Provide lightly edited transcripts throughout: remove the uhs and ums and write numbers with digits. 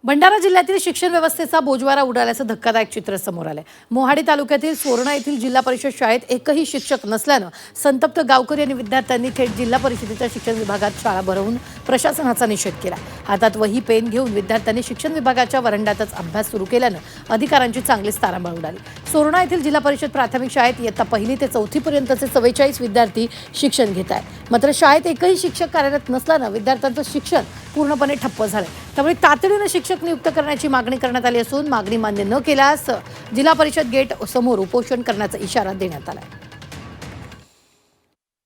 भंडारा जिल्ह्यातील शिक्षण व्यवस्थेचा बोजवारा उडाल्याचं धक्कादायक चित्र समोर आलंय। मोहाडी तालुक्यातील सोरणा येथील जिल्हा परिषद शाळेत एकही शिक्षक नसल्यानं संतप्त गावकरी आणि विद्यार्थ्यांनी थेट जिल्हा परिषदेच्या शिक्षण विभागात शाळा भरवून प्रशासनाचा निषेध केला। हातात वही पेन घेऊन विद्यार्थ्यांनी शिक्षण विभागाच्या वरांड्यातच अभ्यास सुरू केल्यानं अधिकाऱ्यांची चांगलीच तारांबळ उडाली। सोरणा येथील जिल्हा परिषद प्राथमिक शाळेत इयत्ता पहिली ते चौथी पर्यंतचे 44 विद्यार्थी शिक्षण घेत आहेत। मात्र शाळेत एकही शिक्षक कार्यरत नसल्यानं विद्यार्थ्यांचं शिक्षण पूर्णपणे ठप्प झालंय। त्यामुळे तातडीनं शिक्षक नियुक्त करण्याची मागणी करण्यात आली असून मागणी मान्य न केल्यास जिल्हा परिषद गेट समोर उपोषण करण्याचा इशारा देण्यात आलाय।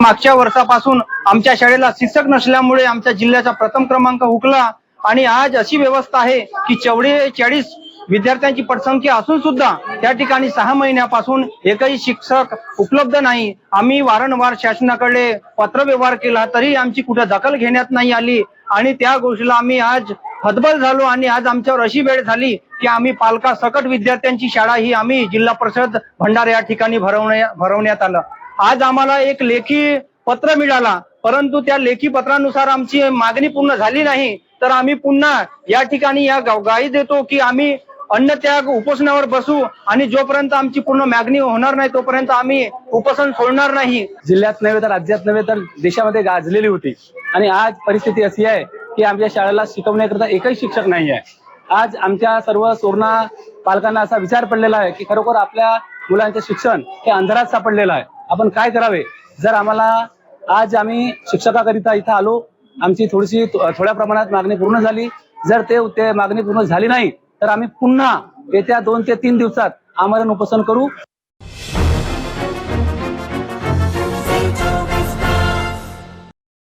मागच्या वर्षापासून आमच्या शाळेला शिक्षक नसल्यामुळे आमच्या जिल्ह्याचा प्रथम क्रमांक हुकला आणि आज अशी व्यवस्था आहे की 44 विद्यार्थ्यांची पटसंख्या असून सुद्धा त्या ठिकाणी 6 महिन्यापासून एकही शिक्षक उपलब्ध नाही। आम्ही वारंवार शासनाकडे पत्रव्यवहार केला तरी आमची कुठे दखल घेण्यात नाही आली आणि त्या गोष्टीला आम्ही आज हतबल झालो आणि आज आमच्यावर अशी वेळ झाली की आम्ही पालकासकट विद्यार्थ्यांची शाळा ही आम्ही जिल्हा परिषद भंडारा या ठिकाणी भरवण्यात आलं। आज आम्हाला एक लेखी पत्र मिळाला, परंतु त्या लेखी पत्रानुसार आमची मागणी पूर्ण झाली नाही तर आम्ही पुन्हा या ठिकाणी या ग्वाही देतो की आम्ही अन्नत्याग उपोषणावर बसू आणि जोपर्यंत आमची पूर्ण मागणी होणार नाही तोपर्यंत आम्ही उपोषण सोडणार नाही। जिल्ह्यात नव्हे तर राज्यात नव्हे तर देशामध्ये गाजलेली होती आणि आज परिस्थिती अशी आहे की आमच्या शाळेला शिकवण्याकरता एकही शिक्षक नाही आहे। आज आमच्या सर्व सोरणा पालकांना असा विचार पडलेला आहे की खरोखर आपल्या मुलांचे शिक्षण हे अंधारात सापडलेलं आहे। आपण काय करावे? जर आम्हाला आज आम्ही शिक्षकाकरिता इथं आलो, आमची थोड्या प्रमाणात मागणी पूर्ण झाली। जर ते मागणी पूर्ण झाली नाही तर आम्ही पुन्हा येत्या 2 ते 3 दिवसात आमरण उपोषण करू।